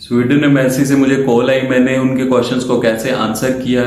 Sweden embassy से मुझे call आई। मैंने उनके क्वेश्चंस को कैसे आंसर किया,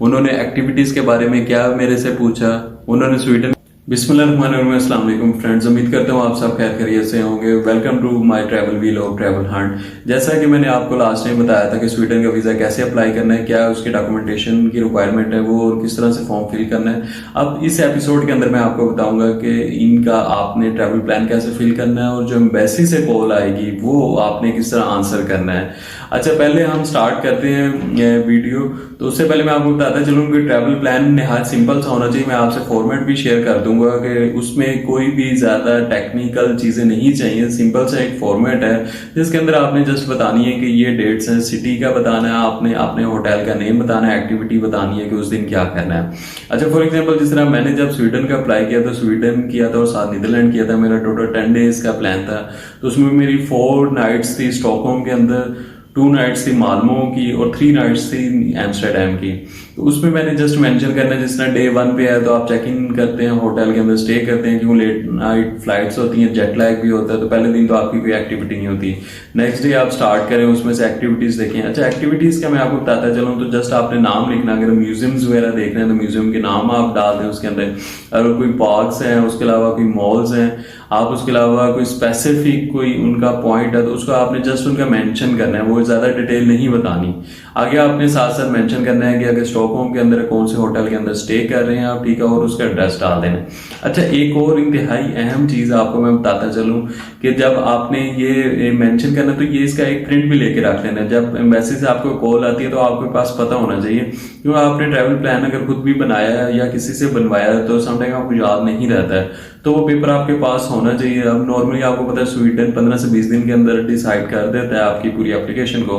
उन्होंने एक्टिविटीज के बारे में क्या मेरे से पूछा, उन्होंने स्वीडन। बिस्मिल्लाहिर्रहमानिर्रहीम, अस्सलाम वालेकुम फ्रेंड्स, उम्मीद करता हूँ आप सब खैर खैरियत से होंगे। Welcome to my travel vlog travel hunt. जैसा कि मैंने आपको लास्ट टाइम बताया था कि स्वीडन का वीज़ा कैसे अप्लाई करना है, क्या उसकी डॉक्यूमेंटेशन की रिक्वायरमेंट है वो, और किस तरह से फॉर्म फिल करना है। अब इस एपिसोड के अंदर मैं आपको बताऊंगा कि इनका आपने ट्रैवल प्लान कैसे फिल करना है और जो एम्बेसी से कॉल आएगी वो आपने किस तरह आंसर करना है। अच्छा, पहले हम स्टार्ट करते हैं वीडियो। तो उससे पहले मैं आपको बताता चलूँ कि ट्रैवल प्लान नहायत सिंपल सा होना चाहिए। मैं आपसे फॉर्मेट भी शेयर कर दूंगा कि उसमें कोई भी ज्यादा टेक्निकल चीजें नहीं चाहिए। सिंपल सा एक फॉर्मेट है जिसके अंदर आपने जस्ट बतानी है कि ये डेट्स हैं, सिटी का बताना है, आपने अपने होटल का नेम बताना है, एक्टिविटी बतानी है कि उस दिन क्या करना है। अच्छा, फॉर एग्जाम्पल जिस तरह मैंने जब स्वीडन का अप्लाई किया था, स्वीडन किया था और साथ नीदरलैंड किया था, मेरा टोटल 10 डेज का प्लान था। तो उसमें मेरी 4 नाइट्स थी स्टॉकहोम के अंदर, 2 नाइट्स थी माल्मो की और 3 नाइट्स थी एम्स्टर्डम की। तो उसमें मैंने जस्ट मेंशन करना है, जिस तरह डे 1 पे है तो आप चेक इन करते हैं, होटल के अंदर स्टे करते हैं, क्यों लेट नाइट फ्लाइट्स होती हैं, जेट लैग भी होता है, तो पहले दिन तो आपकी कोई एक्टिविटी नहीं होती। नेक्स्ट डे आप स्टार्ट करें, उसमें से एक्टिविटीज देखें। अच्छा, एक्टिविटीज का मैं आपको बताता चलूँ तो जस्ट आपने नाम लिखना। अगर म्यूजियम्स वगैरह देख रहे हैं तो म्यूजियम के नाम आप डाल दें उसके अंदर। अगर कोई पार्क्स हैं, उसके अलावा कोई मॉल्स हैं, आप उसके अलावा कोई स्पेसिफिक कोई उनका पॉइंट है तो उसको आपने जस्ट उनका मेंशन करना है, वो ज्यादा डिटेल नहीं बतानी। आगे आपने साथ साथ मेंशन करना है कि अगर स्टॉकहोम के अंदर कौन से होटल के अंदर स्टे कर रहे हैं आप, ठीक है, और उसका एड्रेस डाल देना। अच्छा, एक और इंतहाई अहम चीज आपको मैं बताता चलूं कि जब आपने ये मेंशन करना तो ये इसका एक प्रिंट भी लेके रख लेना। जब एम्बेसी से आपको कॉल आती है तो आपके पास पता होना चाहिए, क्यों आपने ट्रैवल प्लान अगर खुद भी बनाया है या किसी से बनवाया है तो समटाइम आपको याद नहीं रहता है, तो वो पेपर आपके पास होना चाहिए। अब नॉर्मली आपको पता है स्वीडन 15 से 20 दिन के अंदर डिसाइड कर देता है आपकी पूरी एप्लीकेशन को,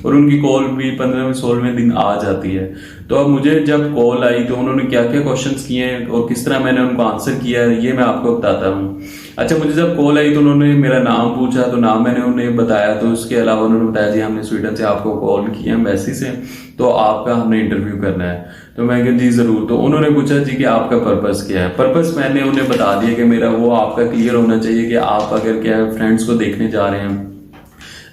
और उनकी कॉल भी 15वें 16वें दिन आ जाती है। तो अब मुझे जब कॉल आई तो उन्होंने क्या क्या क्वेश्चंस किए हैं और किस तरह मैंने उनको आंसर किया है ये मैं आपको बताता हूँ। अच्छा, मुझे जब कॉल आई तो उन्होंने मेरा नाम पूछा, तो नाम मैंने उन्हें बताया। तो उसके अलावा उन्होंने बताया जी हमने स्वीडन से आपको कॉल किया एम्बेसी से, तो आपका हमने इंटरव्यू करना है। तो मैं कहा जी जरूर। तो उन्होंने पूछा जी कि आपका पर्पस क्या है। पर्पस मैंने उन्हें बता दिया कि मेरा वो आपका क्लियर होना चाहिए कि आप अगर क्या फ्रेंड्स को देखने जा रहे हैं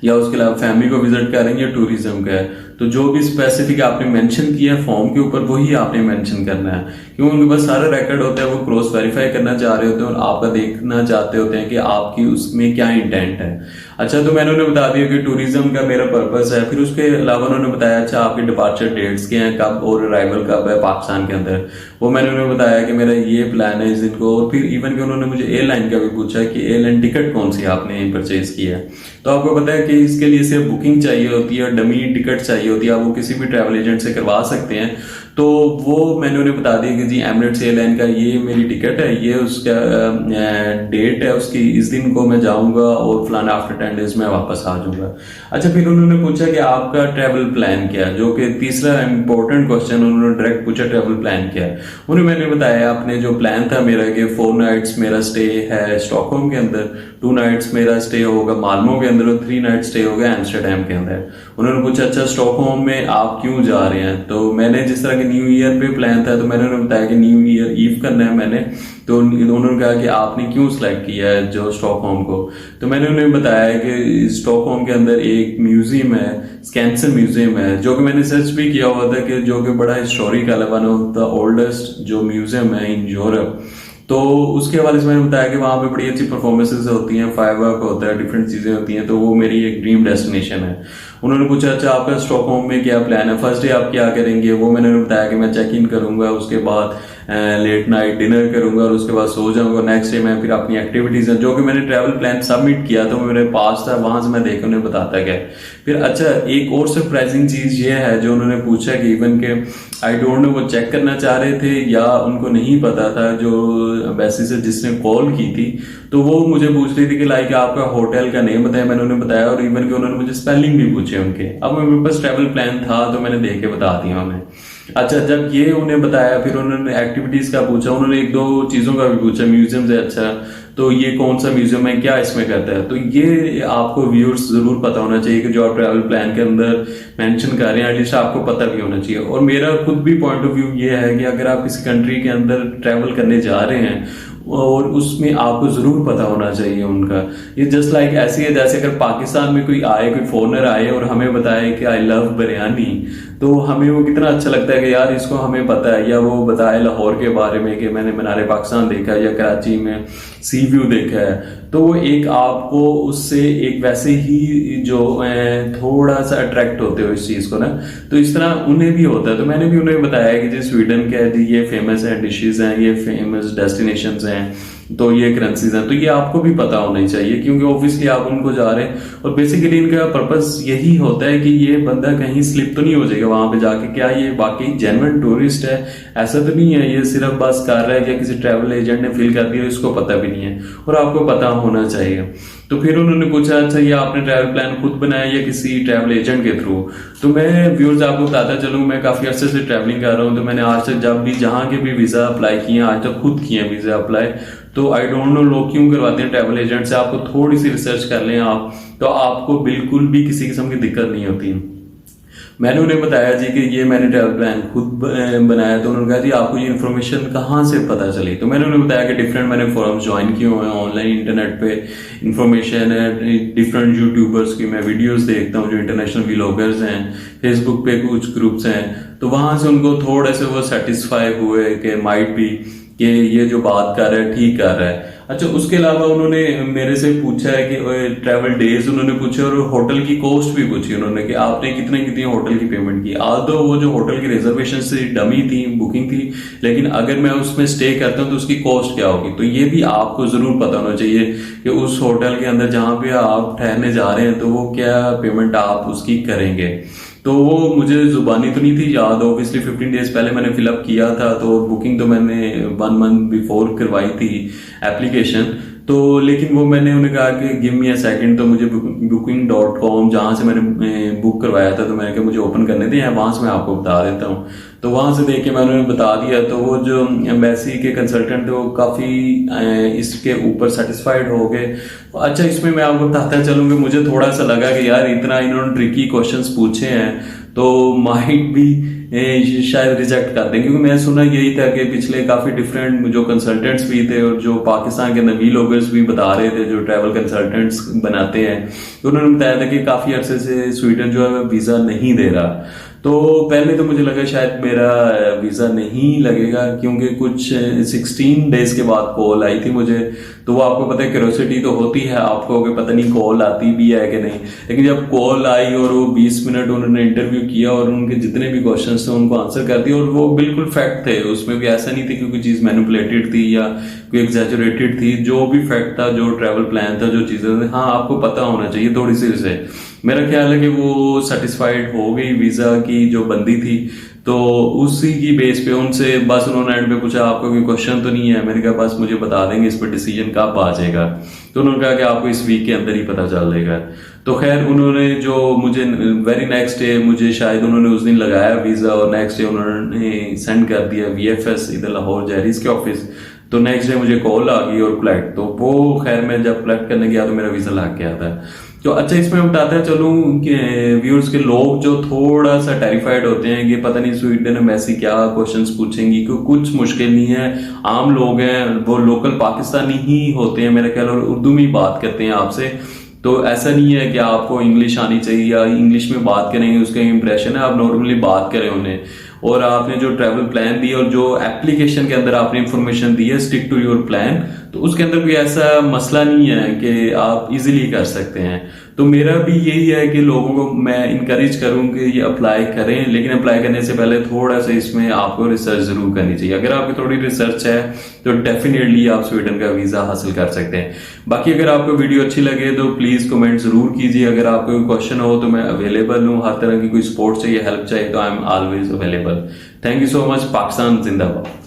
या उसके अलावा फैमिली को विजिट करेंगे या टूरिज्म का है, तो जो भी स्पेसिफिक आपने मेंशन किया है फॉर्म के ऊपर वही आपने मेंशन करना है, क्योंकि उनके पास सारा रिकॉर्ड होता है, वो क्रॉस वेरीफाई करना चाह रहे होते हैं और आपका देखना चाहते होते हैं कि आपकी उसमें क्या इंटेंट है। अच्छा, तो मैंने उन्हें बता दिया कि टूरिज्म का मेरा पर्पस है। फिर उसके अलावा उन्होंने बताया अच्छा आपके डिपार्चर डेट्स के हैं, कब और अराइवल कब है पाकिस्तान के अंदर, वो मैंने उन्हें बताया कि मेरा ये प्लान है इस दिन को। और फिर इवन कि उन्होंने मुझे एयरलाइन का भी पूछा कि एयरलाइन टिकट कौन सी आपने परचेज किया है। तो आपको पता है कि इसके लिए सिर्फ बुकिंग चाहिए होती है, डमी टिकट चाहिए होती है, आप वो किसी भी ट्रैवल एजेंट से करवा सकते हैं। तो वो मैंने उन्हें बता दिया कि जी एमिरेट्स एयरलाइन का ये मेरी टिकट है, ये उसका डेट है उसकी, इस दिन को मैं जाऊंगा और फलाना आफ्टर 10 डेज में वापस आ जाऊंगा। अच्छा, फिर उन्होंने पूछा कि आपका ट्रैवल प्लान क्या है, जो कि तीसरा इंपॉर्टेंट क्वेश्चन उन्होंने डायरेक्ट पूछा, ट्रैवल प्लान क्या है। उन्हें मैंने बताया अपने जो प्लान था मेरा कि 4 नाइट्स मेरा स्टे है स्टॉकहोम के अंदर, 2 नाइट्स मेरा स्टे होगा माल्मो के अंदर और 3 नाइट स्टे होगा एम्स्टर्डम के अंदर। उन्होंने पूछा अच्छा स्टॉकहोम में आप क्यों जा रहे हैं। तो मैंने जिस तरह के न्यू ईयर पे प्लान था तो मैंने उन्हें बताया कि न्यू ईयर ईव करना है मैंने। तो उन्होंने कहा कि आपने क्यों सिलेक्ट किया है जो स्टॉकहोम को। तो मैंने उन्हें बताया कि स्टॉकहोम के अंदर एक म्यूजियम है, स्कैंसन म्यूजियम है, जो कि मैंने सर्च भी किया हुआ था कि जो कि बड़ा हिस्टोरिकल है, वन ऑफ द ओल्डेस्ट जो म्यूजियम है इन यूरोप। तो उसके हवाले से मैंने बताया कि वहां पे बड़ी अच्छी परफॉर्मेंसेज होती हैं, फायरवर्क होता है, डिफरेंट चीजें होती हैं, तो वो मेरी एक ड्रीम डेस्टिनेशन है। उन्होंने पूछा अच्छा आपका स्टॉकहोम में क्या प्लान है, फर्स्ट डे आप क्या करेंगे। वो मैंने उन्हें बताया कि मैं चेक इन करूंगा, उसके बाद लेट नाइट डिनर करूंगा और उसके बाद सो जाऊंगा। नेक्स्ट डे मैं फिर अपनी एक्टिविटीज है जो कि मैंने ट्रैवल प्लान सबमिट किया तो मेरे पास था, वहां से मैं देख उन्हें बताता गया। फिर अच्छा, एक और सरप्राइजिंग चीज ये है जो उन्होंने पूछा कि इवन के आई डोंट नो वो चेक करना चाह रहे थे या उनको नहीं पता था, जो एम्बेसी से जिसने कॉल की थी, तो वो मुझे पूछ रही थी कि लाइक आपका होटल का नेम बताया। मैंने उन्हें बताया और इवन के उन्होंने मुझे स्पेलिंग भी पूछे उनके। अब मेरे पास ट्रैवल प्लान था तो मैंने देख के बता दिया उन्हें। अच्छा, जब ये उन्हें बताया फिर उन्होंने एक्टिविटीज का पूछा, उन्होंने 1-2 चीजों का भी पूछा, म्यूजियम से अच्छा तो ये कौन सा म्यूजियम है, क्या इसमें करता है। तो ये आपको व्यूअर्स जरूर पता होना चाहिए कि जो आप ट्रैवल प्लान के अंदर मेंशन कर रहे हैं एटलीस्ट आपको पता भी होना चाहिए। और मेरा खुद भी पॉइंट ऑफ व्यू ये है कि अगर आप किसी कंट्री के अंदर ट्रैवल करने जा रहे हैं और उसमें आपको जरूर पता होना चाहिए उनका। ये जस्ट लाइक ऐसे है जैसे अगर पाकिस्तान में कोई आए, कोई फॉरेनर आए और हमें बताए कि आई लव बिरयानी, तो हमें वो कितना अच्छा लगता है कि यार इसको हमें पता है। या वो बताए लाहौर के बारे में कि मैंने मीनार पाकिस्तान देखा है या कराची में सी व्यू देखा है, तो वो एक आपको उससे एक वैसे ही जो थोड़ा सा अट्रैक्ट होते हो इस चीज को ना, तो इस तरह उन्हें भी होता है। तो मैंने भी उन्हें बताया कि जी स्वीडन के जी ये फेमस है डिशेज हैं, ये फेमस डेस्टिनेशंस हैं, तो ये करेंसीज हैं, तो ये आपको भी पता होना चाहिए क्योंकि ऑब्वियसली आप उनको जा रहे हैं। और बेसिकली इनका पर्पस यही होता है कि ये बंदा कहीं स्लिप तो नहीं हो जाएगा वहां पे जाके, क्या ये वाकई जेन्युइन टूरिस्ट है, ऐसा तो नहीं है ये सिर्फ बस कर रहा है या किसी ट्रैवल एजेंट ने फील कर दिया, इसको पता भी नहीं है। और आपको पता होना चाहिए। तो फिर उन्होंने पूछा अच्छा ये आपने ट्रैवल प्लान खुद बनाया या किसी ट्रैवल एजेंट के थ्रू? तो मैं व्यूअर्स आपको बताता चलूँ, मैं काफी अर्से से ट्रैवलिंग कर रहा हूँ, तो मैंने आज तक जब भी जहां के भी वीजा अप्लाई किए आज तक खुद किए हैं वीजा अप्लाई। तो आई डोंट नो लोग क्यों करवाते हैं ट्रैवल एजेंट से, आपको थोड़ी सी रिसर्च कर लें आप, तो आपको बिल्कुल भी किसी किस्म की दिक्कत नहीं होती। मैंने उन्हें बताया जी कि ये मैंने ट्रैवल प्लान खुद बनाया, तो उन्होंने कहा जी आपको ये इन्फॉर्मेशन कहाँ से पता चली? तो मैंने उन्हें बताया कि डिफरेंट मैंने फोरम्स ज्वाइन किए हुए हैं, ऑनलाइन इंटरनेट पे इन्फॉर्मेशन है, डिफरेंट यूट्यूबर्स की मैं वीडियोस देखता हूँ जो इंटरनेशनल व्लॉगर्स हैं, फेसबुक पे कुछ ग्रुप्स हैं, तो वहां से उनको थोड़े से वो सेटिस्फाई हुए कि माइट भी कि ये जो बात कर रहा है ठीक कर रहा है। अच्छा, उसके अलावा उन्होंने मेरे से पूछा है कि ट्रैवल डेज उन्होंने पूछे और होटल की कॉस्ट भी पूछी उन्होंने कि आपने कितने कितनी होटल की पेमेंट की। आज तो वो जो होटल की रिजर्वेशन से डमी थी, बुकिंग थी, लेकिन अगर मैं उसमें स्टे करता हूँ तो उसकी कॉस्ट क्या होगी। तो ये भी आपको जरूर पता होना चाहिए कि उस होटल के अंदर जहां पे आप ठहरने जा रहे हैं तो वो क्या पेमेंट आप उसकी करेंगे। तो वो मुझे जुबानी तो नहीं थी याद, ऑब्वियसली 15 डेज पहले मैंने फिलअप किया था, तो बुकिंग तो मैंने 1 मंथ बिफोर करवाई थी एप्लीकेशन। तो लेकिन वो मैंने उन्हें कहा कि गिव मी अ सेकंड, तो मुझे booking.com जहां से मैंने बुक करवाया था, तो मैंने कहा मुझे ओपन करने दें, वहां से मैं आपको बता देता हूँ। तो वहां से देख के मैंने उन्हें बता दिया, तो वो जो एम्बेसी के कंसल्टेंट थे वो काफी इसके ऊपर सेटिस्फाइड हो गए। अच्छा, इसमें मैं आपको बताता चलूंगा, मुझे थोड़ा सा लगा कि यार इतना इन्होंने ट्रिकी क्वेश्चंस पूछे हैं तो माइट भी शायद रिजेक्ट कर दें, क्योंकि मैं सुना यही था कि पिछले काफी डिफरेंट जो कंसल्टेंट्स भी थे और जो पाकिस्तान के नवी लोगर्स भी बता रहे थे जो ट्रैवल कंसल्टेंट्स बनाते हैं, तो उन्होंने बताया था कि काफी अरसे से स्वीडन जो है वीजा नहीं दे रहा। तो पहले तो मुझे लगा शायद मेरा वीजा नहीं लगेगा, क्योंकि कुछ 16 डेज के बाद कॉल आई थी मुझे। तो वो आपको पता है क्यूरियोसिटी तो होती है आपको कि पता नहीं कॉल आती भी है कि नहीं, लेकिन जब कॉल आई और वो 20 मिनट उन्होंने इंटरव्यू किया और उनके जितने भी क्वेश्चन थे उनको आंसर कर दिया, और वो बिल्कुल फैक्ट थे, उसमें भी ऐसा नहीं थी कि कोई चीज मैनिपुलेटेड थी या कोई एग्जैजरेटेड थी। जो भी फैक्ट था, जो ट्रैवल प्लान था, जो चीजें थी, हाँ आपको पता होना चाहिए थोड़ी सी से। मेरा ख्याल है कि वो सेटिस्फाइड हो गई वीजा की जो बंदी थी, तो उसी की बेस पे उनसे बस उन्होंने एंड पे पूछा आपको कोई क्वेश्चन तो नहीं है? मैंने कहा बस मुझे बता देंगे इस पर डिसीजन कब आ जाएगा। तो उन्होंने कहा कि आपको इस वीक के अंदर ही पता चल जाएगा। तो खैर उन्होंने जो मुझे वेरी नेक्स्ट डे, मुझे शायद उन्होंने उस दिन लगाया वीजा और नेक्स्ट डे उन्होंने सेंड कर दिया VFS इधर लाहौर जहरीज के ऑफिस। तो नेक्स्ट डे मुझे कॉल आ गई और कलेक्ट, तो वो खैर मैं जब कलेक्ट करने गया तो मेरा वीजा लग गया था। तो अच्छा, इसमें बताता चलूं कि व्यूअर्स के लोग जो थोड़ा सा टेरिफाइड होते हैं कि पता नहीं स्वीडन में ऐसी क्या क्वेश्चंस पूछेंगी, क्योंकि कुछ मुश्किल नहीं है, आम लोग हैं, वो लोकल पाकिस्तानी ही होते हैं मेरा ख्याल, और उर्दू में ही बात करते हैं आपसे। तो ऐसा नहीं है कि आपको इंग्लिश आनी चाहिए या इंग्लिश में बात करेंगे उसका इंप्रेशन है, आप नॉर्मली बात करें उन्हें। और आपने जो ट्रैवल प्लान दिया और जो एप्लीकेशन के अंदर आपने इंफॉर्मेशन दी है स्टिक टू योर प्लान, तो उसके अंदर कोई ऐसा मसला नहीं है कि आप इजीली कर सकते हैं। तो मेरा भी यही है कि लोगों को मैं इनकरेज करूं कि ये अप्लाई करें, लेकिन अप्लाई करने से पहले थोड़ा सा इसमें आपको रिसर्च जरूर करनी चाहिए। अगर आपकी थोड़ी रिसर्च है तो डेफिनेटली आप स्वीडन का वीजा हासिल कर सकते हैं। बाकी अगर आपको वीडियो अच्छी लगे तो प्लीज कमेंट जरूर कीजिए। अगर आपको कोई क्वेश्चन हो तो मैं अवेलेबल हूँ, हर तरह की कोई सपोर्ट चाहिए, हेल्प चाहिए तो I am always available. Thank you so much. Pakistan जिंदाबाद।